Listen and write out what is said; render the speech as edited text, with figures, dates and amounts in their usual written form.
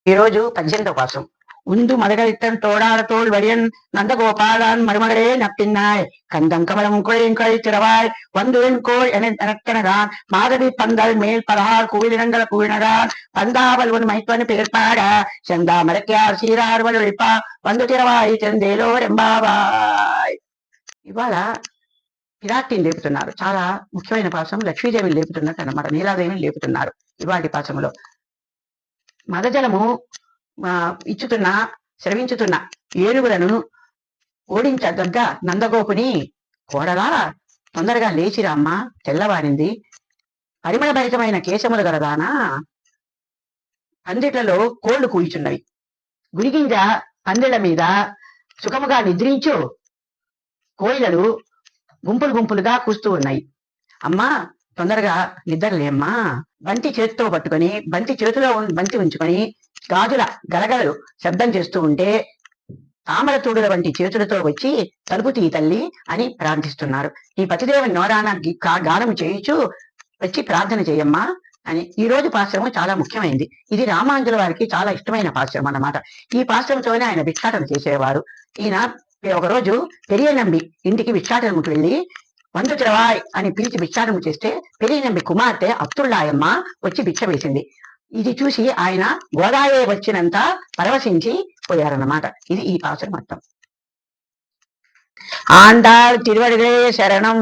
ఈరోజు 18వ పాఠం. உந்து மதகளித்தன் தோடாடத்தோள் வடியன் நந்தகோபாலான் மருமகளே நப்பின்னாய் கந்தம் கமலம் குழையுங்கழி திறவாய் வந்து கோள் என நரக்கனகான் மாதவி பந்தல் மேல் பலகால் குவிலினங்கள் குவினகான் பந்தாவல் ஒரு மைத்வன் பேர்பாட செந்தா மரக்கியார் சீரார்வல் ஒழிப்பா வந்து திறவாய் చెందేలో రెంబావాయ్. ఇవాళ పిరాటిని లేపుతున్నారు. చాలా ముఖ్యమైన పాఠం. లక్ష్మీదేవిని లేపుతున్నట్టు అన్నమాట. నీలాదేవిని లేపుతున్నారు ఇవాటి పాఠంలో. మదజలము ఇచ్చుతున్న శ్రవించుతున్న ఏనుగులను ఓడించదగ్గ నందగోపుని కోడలా తొందరగా లేచిరామ్మ, తెల్లవారింది. పరిమళభరితమైన కేశములు గలదానా పందిట్లలో కోళ్లు కూయిచున్నవి. గురిగింజ పందిళ్ల మీద సుఖముగా నిద్రించు కోయిలలు గుంపులు గుంపులుగా కూస్తూ ఉన్నాయి. అమ్మా తొందరగా నిద్రలేమ్మా. బంతి చేతితో పట్టుకొని చేతిలో బంతి ఉంచుకొని గాజుల గలగలలు శబ్దం చేస్తూ ఉంటే తామర తూడుల వంటి చేతులతో వచ్చి తలుపు తీ తల్లి అని ప్రార్థిస్తున్నారు. ఈ పతిదేవుని నోరాన గానము చేయించు వచ్చి ప్రార్థన చేయమ్మా అని. ఈ రోజు పాశ్రమం చాలా ముఖ్యమైనది. ఇది రామానుజుల వారికి చాలా ఇష్టమైన పాశ్రమం అన్నమాట. ఈ పాశ్రమంతోనే ఆయన భిక్షాటన చేసేవారు. ఈయన ఒకరోజు పెరియ నంబి ఇంటికి భిక్షాటనకు వెళ్ళి వందు తిరవాయ్ అని పిలిచి భిక్షాటన చేస్తే పెరియ నంబి కుమార్తె అత్తుళ్ళాయమ్మ వచ్చి భిక్ష వేసింది. ఇది చూసి ఆయన గోదావరి వచ్చినంత పరవశించి పోయారన్నమాట. ఇది ఈ పాశ్రం మొత్తం. ఆండాళ్ తిరువడిగే శరణం.